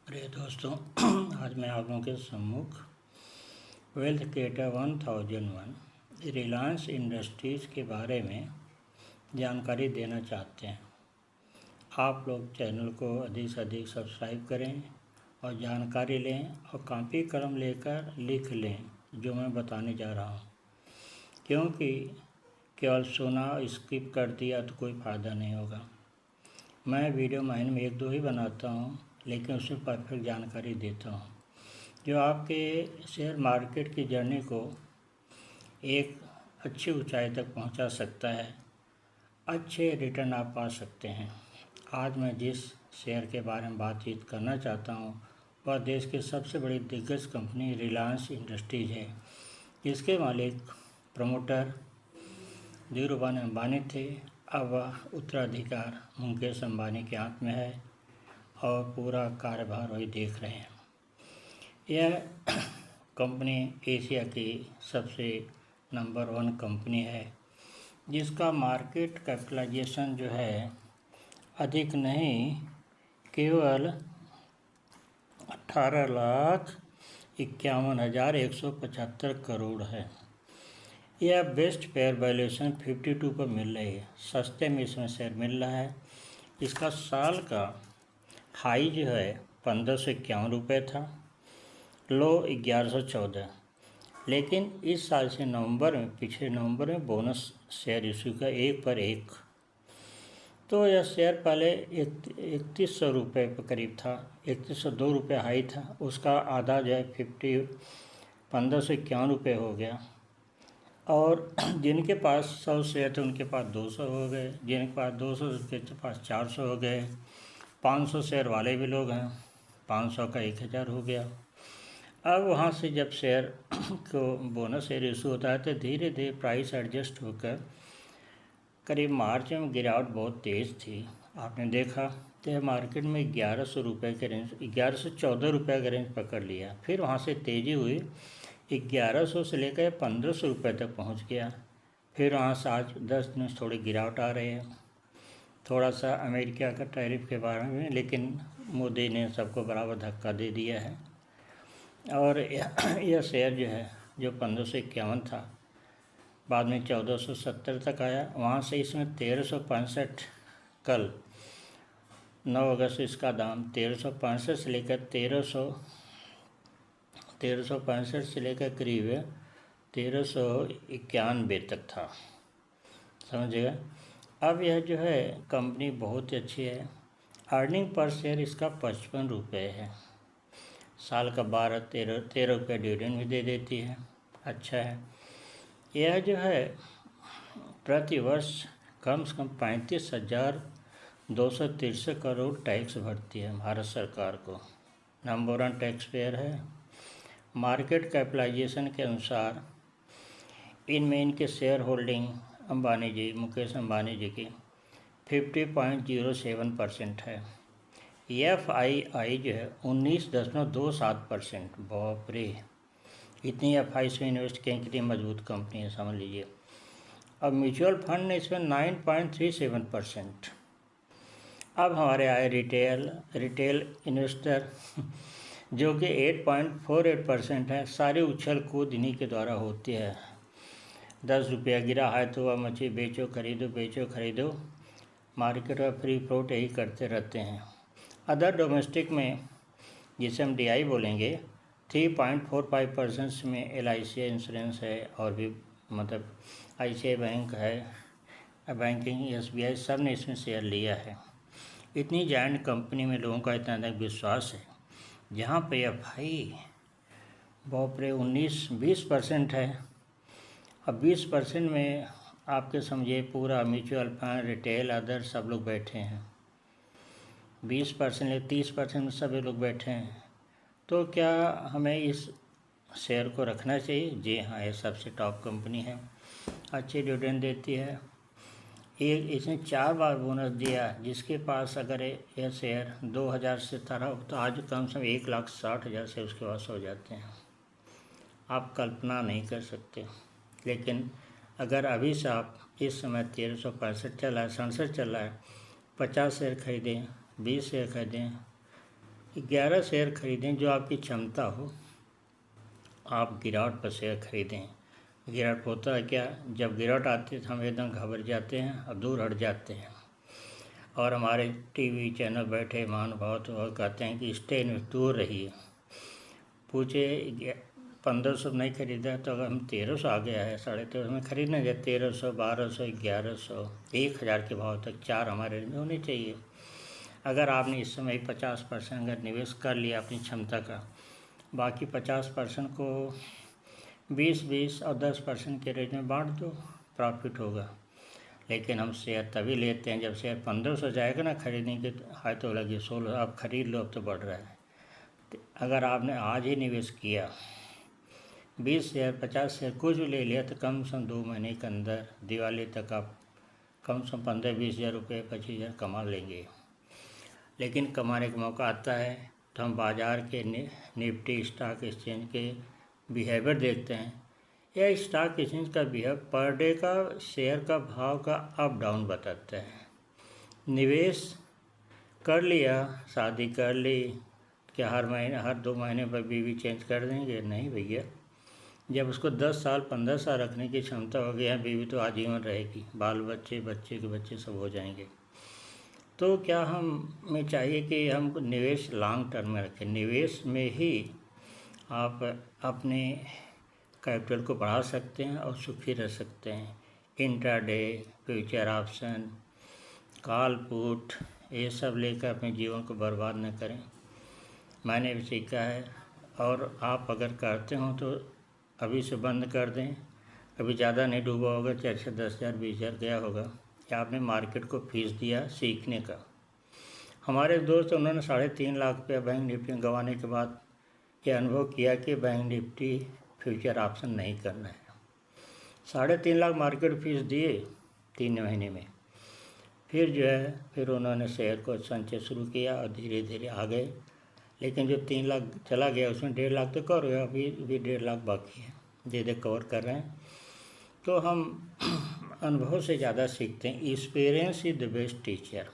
प्रिय दोस्तों, आज मैं आप लोगों के सम्मुख वेल्थ क्रिएटर 1001 रिलायंस इंडस्ट्रीज़ के बारे में जानकारी देना चाहते हैं। आप लोग चैनल को अधिक से अधिक सब्सक्राइब करें और जानकारी लें और कॉपी कलम लेकर लिख लें जो मैं बताने जा रहा हूँ, क्योंकि केवल सुना स्किप कर दिया तो कोई फ़ायदा नहीं होगा। मैं वीडियो महीने में 1-2 ही बनाता हूँ, लेकिन उसमें परफेक्ट जानकारी देता हूँ जो आपके शेयर मार्केट की जर्नी को एक अच्छी ऊंचाई तक पहुंचा सकता है। अच्छे रिटर्न आप पा सकते हैं। आज मैं जिस शेयर के बारे में बातचीत करना चाहता हूँ वह देश की सबसे बड़ी दिग्गज कंपनी रिलायंस इंडस्ट्रीज है, जिसके मालिक प्रमोटर धीरूभाई अंबानी थे। अब वह उत्तराधिकार मुकेश अंबानी के हाथ में है और पूरा कार्यभार वही देख रहे हैं। यह कंपनी एशिया की सबसे नंबर 1 कंपनी है, जिसका मार्केट कैपिटलाइजेशन जो है अधिक नहीं, केवल 18,51,175 करोड़ है। यह बेस्ट फेयर वैल्यूएशन 52 पर मिल रही है। सस्ते में इसमें शेयर मिल रहा है। इसका साल का हाई जो है 1551 रुपये था, लो 1114, लेकिन इस साल से पिछले नवंबर में बोनस शेयर इशू का 1 पर 1, तो यह शेयर पहले 3100 रुपये पर करीब था, 3102 रुपये हाई था, उसका आधा जो है 1551 रुपये हो गया। और जिनके पास 100 शेयर थे उनके पास 200 हो गए, जिनके पास 200 के पास 400 हो गए। 500 शेयर वाले भी लोग हैं, 500 का 1000 हो गया। अब वहाँ से जब शेयर को बोनस शेयर इशू होता है तो धीरे धीरे प्राइस एडजस्ट होकर करीब मार्च में गिरावट बहुत तेज़ थी। आपने देखा तो मार्केट में 1100 रुपये के रेंज, 1114 रुपये का रेंज पकड़ लिया। फिर वहाँ से तेज़ी हुई, 1100 से लेकर 1500 रुपये तक पहुँच गया। फिर वहाँ से आज 10 दिन से थोड़ी गिरावट आ रही है, थोड़ा सा अमेरिका का टैरिफ के बारे में, लेकिन मोदी ने सबको बराबर धक्का दे दिया है। और यह शेयर जो है जो 1551 था, बाद में 1470 तक आया। वहाँ से इसमें 1365, कल 9 अगस्त इसका दाम 1365 से लेकर 1365 से लेकर करीब 1391 तक था, समझिएगा। अब यह जो है कंपनी बहुत ही अच्छी है। अर्निंग पर शेयर इसका 55 रुपये है। साल का 12-13 रुपये डिविडेंड भी दे देती है, अच्छा है। यह जो है प्रति वर्ष कम से कम 35,263 करोड़ टैक्स भरती है भारत सरकार को। नंबर 1 टैक्स पेयर है। मार्केट कैपिटलाइजेशन के अनुसार इनमें इनके शेयर होल्डिंग अंबानी जी, मुकेश अंबानी जी की 50.07% है। FII जो है 19.27%। बाप रे, इतनी FI में इन्वेस्ट करें, कितनी मजबूत कंपनी है, समझ लीजिए। अब म्यूचुअल फंड ने इसमें 9.37%। अब हमारे आए रिटेल इन्वेस्टर जो कि 8.48% है। सारी उछल कूद इन्हीं के द्वारा होती है। 10 रुपया गिरा है तो वह मछली बेचो खरीदो, मार्केट में फ्री फ्लोट यही करते रहते हैं। अदर डोमेस्टिक में, जिसे हम DI बोलेंगे, 3.45% में LIC इंश्योरेंस है, और भी मतलब ICICI बैंक है, बैंकिंग, SBI, सब ने इसमें शेयर लिया है। इतनी जायंट कंपनी में लोगों का इतना अधिक विश्वास है, जहाँ पे FI बाप रे 19-20% है। अब 20% में आपके समझिए पूरा म्यूचुअल फंड, रिटेल, अदर सब लोग बैठे हैं। 20% 30% में सभी लोग बैठे हैं। तो क्या हमें इस शेयर को रखना चाहिए? जी हाँ, ये सबसे टॉप कंपनी है, अच्छी डिविडेंड देती है। इसने 4 बार बोनस दिया। जिसके पास अगर यह शेयर 2000 से था तो आज कम से कम 1,60,000 से उसके पास हो जाते हैं। आप कल्पना नहीं कर सकते। लेकिन अगर अभी से आप इस समय 1365 चल रहा है, 67 चल रहा है, 50 शेयर खरीदें, 20 शेयर खरीदें, 11 शेयर खरीदें जो आपकी क्षमता हो। आप गिरावट पर शेयर खरीदें। गिरावट होता है क्या, जब गिरावट आती है तो हम एकदम घबरा जाते हैं और दूर हट जाते हैं, और हमारे टीवी चैनल बैठे महानुभाव तो और कहते हैं कि स्टे दूर रहिए। पूछे 1500 नहीं खरीदा तो अगर हम 1300 आ गया है, 1350 में खरीदना चाहिए। 1300, 1200, 1100, 1000 के भाव तक 4 हमारे रेंज में होने चाहिए। अगर आपने इस समय 50% अगर निवेश कर लिया अपनी क्षमता का, बाकी 50% को 20-20 और 10% के रेंज में बांट दो, प्रॉफिट होगा। लेकिन हम शेयर तभी लेते हैं जब शेयर 1500 जाएगा ना, खरीदने के हाथ तो लगे 16, आप खरीद लो, अब तो बढ़ रहा है। तो अगर आपने आज ही निवेश किया, 20 शेयर 50 शेयर कुछ भी ले लिया, तो कम से कम 2 महीने के अंदर दिवाली तक आप कम से कम 15-20 हज़ार रुपये 25 हज़ार कमा लेंगे। लेकिन कमाने का मौका आता है तो हम बाज़ार के निफ्टी स्टॉक एक्सचेंज के बिहेवियर देखते हैं। यह स्टॉक एक्सचेंज का बिहेव पर डे का शेयर का भाव का अप डाउन बताता है। निवेश कर लिया, शादी कर ली, क्या हर महीने हर 2 महीने पर बीवी चेंज कर देंगे? नहीं भैया। जब उसको 10 साल 15 साल रखने की क्षमता हो गई है, बीवी तो आजीवन रहेगी, बाल बच्चे बच्चे के बच्चे सब हो जाएंगे। तो क्या हमें चाहिए कि हम निवेश लॉन्ग टर्म में रखें। निवेश में ही आप अपने कैपिटल को बढ़ा सकते हैं और सुखी रह सकते हैं। Intraday, future option, call put, ये सब लेकर अपने जीवन को बर्बाद न करें। मैंने भी सीखा है, और आप अगर करते हो तो अभी से बंद कर दें। अभी ज़्यादा नहीं डूबा होगा, 4 से 10 हज़ार 20 हज़ार गया होगा कि आपने मार्केट को फीस दिया सीखने का। हमारे दोस्त उन्होंने 3.5 लाख रुपया बैंक निफ्टी में गंवाने के बाद ये अनुभव किया कि बैंक निफ्टी फ्यूचर ऑप्शन नहीं करना है। 3.5 लाख मार्केट फीस दिए 3 महीने में। फिर उन्होंने शेयर को संचय शुरू किया और धीरे धीरे आ गए। लेकिन जो 3 लाख चला गया उसमें 1.5 लाख तो कवर हुआ, अभी 1.5 लाख बाकी है, धीरे कवर कर रहे हैं। तो हम अनुभव से ज़्यादा सीखते हैं। Experience is the best teacher.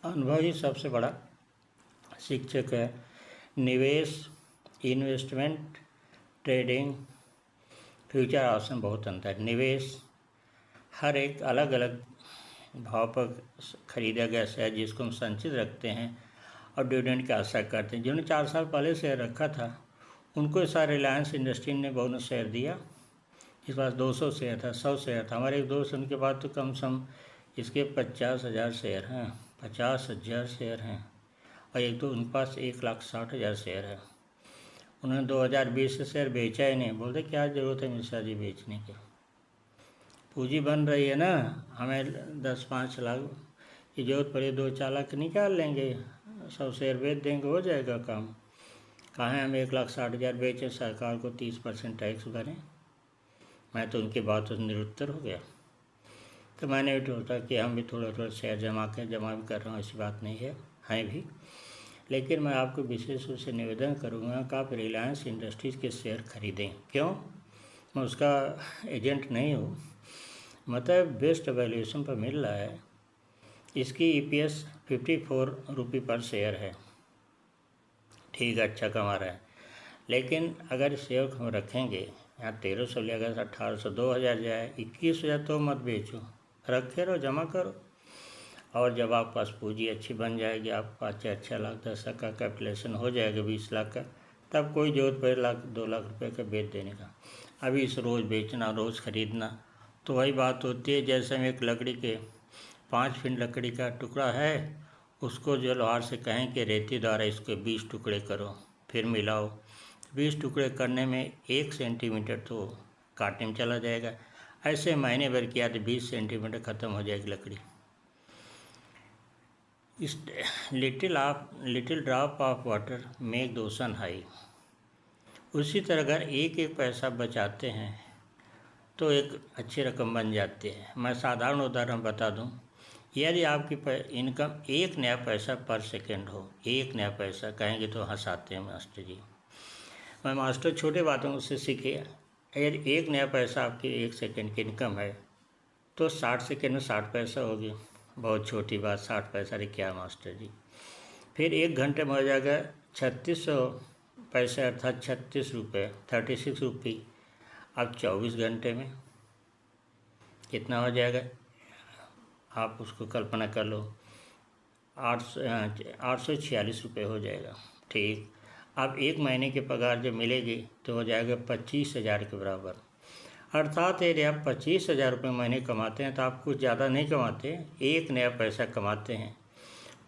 अनुभव ही सबसे बड़ा शिक्षक है। निवेश, इन्वेस्टमेंट, ट्रेडिंग, फ्यूचर ऑप्शन बहुत अंतर है। निवेश हर एक अलग अलग भाव पर खरीदा गया शेयर जिसको हम संचित रखते हैं और डिविडेंड की आशा करते हैं। जिन्होंने 4 साल पहले शेयर रखा था उनको सारे रिलायंस इंडस्ट्री ने बहुत शेयर दिया। इस पास 200 शेयर था, 100 शेयर था। हमारे एक दोस्त उनके पास तो कम से कम इसके 50,000 शेयर हैं, 50,000 शेयर हैं, और एक तो उनके पास 1,60,000 शेयर है। उन्होंने 2020 से शेयर बेचा ही नहीं। बोलते क्या ज़रूरत है मिश्रा जी बेचने की, पूंजी बन रही है ना, हमें 10-5 लाख की जरूरत पड़ी, 2-4 लाख निकाल लेंगे, 100 शेयर बेच देंगे, हो जाएगा काम। कहाँ हम 1,60,000 बेचें, सरकार को 30% टैक्स भरें। मैं तो उनकी बात से निरुत्तर हो गया। तो मैंने भी सोचा कि हम भी थोड़ा थोड़ा शेयर जमा भी कर रहा हूँ, ऐसी बात नहीं है, हैं भी। लेकिन मैं आपको विशेष रूप से निवेदन करूँगा कि आप रिलायंस इंडस्ट्रीज़ के शेयर खरीदें। क्यों? मैं उसका एजेंट नहीं हूँ, मतलब बेस्ट वैल्यूएशन पर मिल रहा है। इसकी EPS 54 रुपये पर शेयर है। ठीक है, अच्छा कमा रहा है। लेकिन अगर शेयर को हम रखेंगे, यहाँ 1300 लेगा, 1800, 2000 जाए, 21,000 तो मत बेचो, रखे रहो, जमा करो। और जब आपके पास पूंजी अच्छी बन जाएगी, आपके पास 4 लाख 10 लाख का कैपिटलेशन हो जाएगा, 20 लाख का, तब कोई जरूरत पड़े 1-2 लाख रुपए का बेच देने का। अभी इस रोज़ बेचना, रोज़ खरीदना, तो वही बात होती है जैसे हम एक लकड़ी के 5 फीट लकड़ी का टुकड़ा है, उसको जो लोहार से कहें कि रेती द्वारा इसके 20 टुकड़े करो, फिर मिलाओ। 20 टुकड़े करने में 1 सेंटीमीटर तो काटने में चला जाएगा। ऐसे महीने भर किया तो 20 सेंटीमीटर ख़त्म हो जाएगी लकड़ी। इस little drop of water make the ocean high. उसी तरह अगर एक एक पैसा बचाते हैं तो एक अच्छी रकम बन जाती है। मैं साधारण उदाहरण बता दूं, यदि आपकी इनकम 1 नया पैसा पर सेकंड हो, 1 नया पैसा, कहेंगे तो हंसाते हैं मास्टर जी। मैं मास्टर छोटे बातों से सीखे। यदि 1 नया पैसा आपकी 1 सेकंड की इनकम है तो 60 सेकंड में 60 पैसा होगी। बहुत छोटी बात, 60 पैसा रे क्या मास्टर जी। फिर 1 घंटे में हो जाएगा 3600 पैसे अर्थात 36 रुपये 36 रुपी। अब 24 घंटे में कितना हो जाएगा, आप उसको कल्पना कर लो, 846 रुपये हो जाएगा। ठीक, अब 1 महीने की पगार जब मिलेगी तो हो जाएगा 25,000 के बराबर। अर्थात यदि आप 25,000 रुपये महीने कमाते हैं तो आप कुछ ज़्यादा नहीं कमाते, एक नया पैसा कमाते हैं,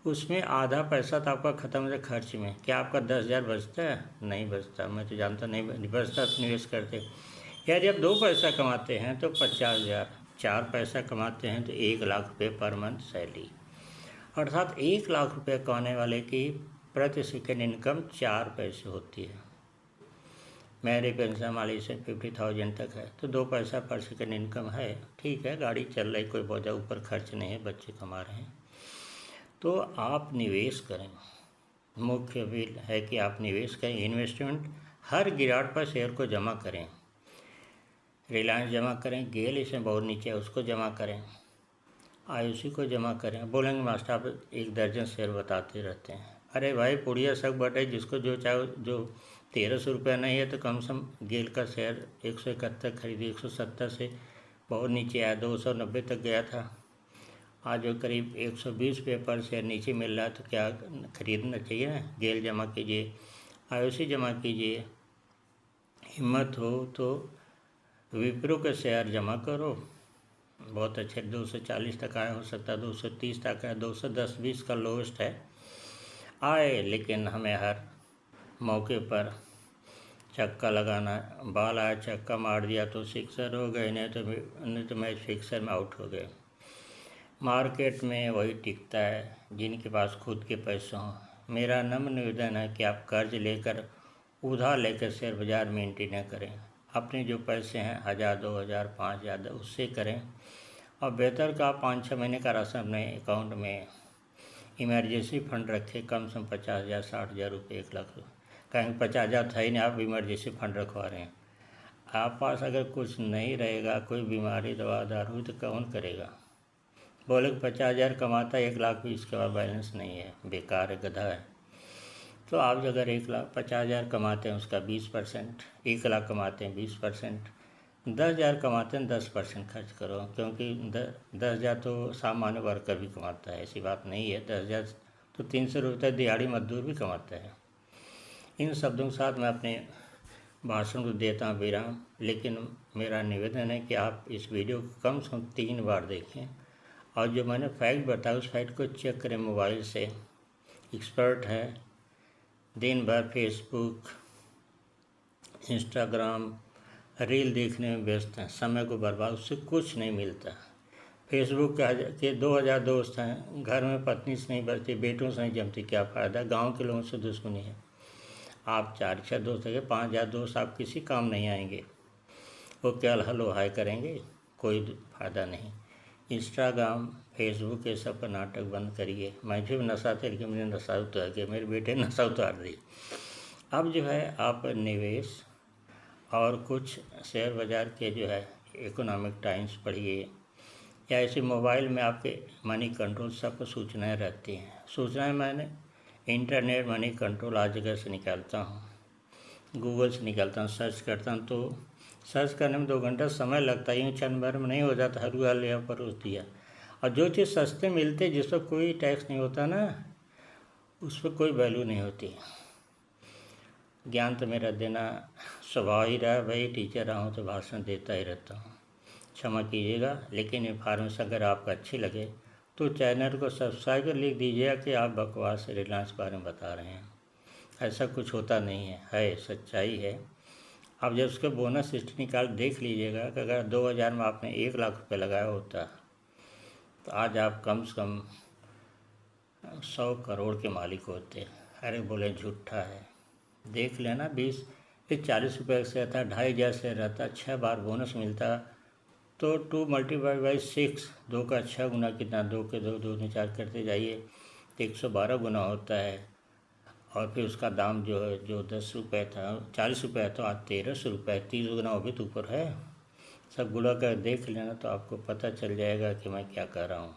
उसमें आधा पैसा तो आपका ख़त्म हो जाए खर्च में। क्या आपका 10,000 बचता है? नहीं बचता, मैं तो जानता नहीं बचता, तो निवेश करते। यदि आप 2 पैसा कमाते हैं तो 50,000, 4 पैसा कमाते हैं तो 1,00,000 रुपये पर मंथ सैलरी। अर्थात 1,00,000 रुपये कमाने वाले की प्रति सेकंड इनकम 4 पैसे होती है। मेरी पेंशन वाली से 50,000 तक है तो 2 पैसा पर सेकंड इनकम है। ठीक है, गाड़ी चल रही, कोई बहुत ऊपर खर्च नहीं है, बच्चे कमा रहे हैं। तो आप निवेश करें, मुख्य बिल है कि आप निवेश करें। इन्वेस्टमेंट हर गिरावट पर शेयर को जमा करें। रिलायंस जमा करें, गेल इसमें बहुत नीचे है उसको जमा करें, आयुषी को जमा करें। बोलेंगे मास्टर आप 1 दर्जन शेयर बताते रहते हैं। अरे भाई पुड़िया सब बटे, जिसको जो चाहे, जो 1300 रुपया नहीं है तो कम से कम गेल का शेयर 171 खरीदी, 170 से बहुत नीचे आया, 290 तक गया था, आज जो करीब 120 रुपये पर शेयर नीचे मिल रहा है, तो क्या खरीदना चाहिए ना। गेल जमा कीजिए, आयुषी जमा कीजिए, हिम्मत हो तो विप्रो के शेयर जमा करो, बहुत अच्छे 240 तक आया, हो सकता है 230 तक है, 210-20 का लोएस्ट है आए। लेकिन हमें हर मौके पर चक्का लगाना, बाल आया चक्का मार दिया तो सिक्सर हो गए, नहीं तो मैच फिक्सर में आउट हो गए। मार्केट में वही टिकता है जिनके पास खुद के पैसे हों। मेरा नम्र निवेदन है कि आप कर्ज लेकर, उधार लेकर शेयर बाज़ार में एंट्री न करें। अपने जो पैसे हैं 1,000, 2,000, 5,000 उससे करें, और बेहतर का 5-6 महीने का राशन अपने अकाउंट में इमरजेंसी फंड रखें, कम से कम 50,000, 60,000 रुपये, 1,00,000 रुपये। कहेंगे 50,000 था ही नहीं, आप इमरजेंसी फंड रखवा रहे हैं। आप पास अगर कुछ नहीं रहेगा, कोई बीमारी दवा दारू, तो कौन करेगा। बोले 50,000 कमाता है, 1,00,000 भी इसके बाद बैलेंस नहीं है, बेकार है, गधा है। तो आप अगर 50,000 कमाते हैं उसका 20%, 1,00,000 कमाते हैं 20%, 10,000 कमाते हैं 10% खर्च करो, क्योंकि 10,000 तो सामान्य वर्कर भी कमाता है, ऐसी बात नहीं है। 10,000 तो 300 रुपये दिहाड़ी मजदूर भी कमाता है। इन शब्दों के साथ मैं अपने भाषण को देता हूँ विराम, लेकिन मेरा निवेदन है कि आप इस वीडियो को कम से कम 3 बार देखें, और जो मैंने फैक्ट बताया उस फैक्ट को चेक करें मोबाइल से। एक्सपर्ट है, दिन भर फेसबुक, इंस्टाग्राम, रील देखने में व्यस्त हैं, समय को बर्बाद, उससे कुछ नहीं मिलता। फेसबुक के 2,000 दोस्त हैं, घर में पत्नी से नहीं बचती, बेटों से नहीं जमती, क्या फ़ायदा। गांव के लोगों से दुश्मनी है। आप 4-6 दोस्त है, 5,000 दोस्त आप किसी काम नहीं आएंगे, वो क्या हलो हाय करेंगे, कोई फ़ायदा नहीं। इंस्टाग्राम, फेसबुक, ये सब का नाटक बंद करिए। मैं भी नशा थे, लेकिन मैंने नशा उतार के, मेरे बेटे ने नशा उतार दी। अब जो है आप निवेश और कुछ शेयर बाज़ार के जो है इकोनॉमिक टाइम्स पढ़िए, या ऐसे मोबाइल में आपके मनी कंट्रोल सबको सूचनाएं रहती हैं। सूचनाएं मैंने इंटरनेट मनी कंट्रोल आज जगह से निकालता हूँ, गूगल से निकालता हूँ, सर्च करता हूँ, तो सर्च करने में 2 घंटा समय लगता है, यूँ क्षण भर में नहीं हो जाता, हरुआ लिया परोस दिया। और जो चीज़ सस्ते मिलते, जिस पर कोई टैक्स नहीं होता ना, उस पर कोई वैल्यू नहीं होती। ज्ञान तो मेरा देना स्वभाव ही रहा, भाई टीचर रहा हूँ तो भाषण देता ही रहता हूँ, क्षमा कीजिएगा। लेकिन इन्फॉर्मेशन अगर आपको अच्छी लगे तो चैनल को सब्सक्राइब कर लिख दीजिएगा कि आप बकवास रिलायंस के बारे में बता रहे हैं। ऐसा कुछ होता नहीं है, सच्चाई है। अब जब उसका बोनस हिस्ट्री निकाल देख लीजिएगा कि अगर 2000 में आपने 1,00,000 रुपये लगाया होता तो आज आप कम से कम 100 करोड़ के मालिक होते। अरे बोले झूठा है, देख लेना। 40 रुपये से रहता, 2,500 से रहता, 6 बार बोनस मिलता, तो 2 × 6, 2 का 6 गुना कितना, 2 के 2, 2 में 4 करते जाइए तो 112 गुना होता है। और फिर उसका दाम जो है, जो 10 रुपये था, 40 रुपये तो आज 1,300 रुपये, 30 गुना वो भी तो ऊपर है। सब गुणा कर देख लेना तो आपको पता चल जाएगा कि मैं क्या कह रहा हूँ।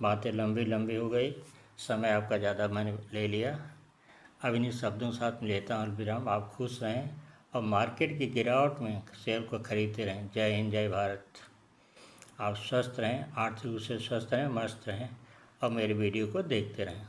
बातें लंबी लंबी हो गई, समय आपका ज़्यादा मैंने ले लिया। अब इन्हीं शब्दों के साथ लेता हूँ विराम। आप खुश रहें और मार्केट की गिरावट में शेयर को खरीदते रहें। जय हिंद, जय भारत। आप स्वस्थ रहें, आर्थिक रूप से स्वस्थ रहें, मस्त रहें और मेरे वीडियो को देखते रहें।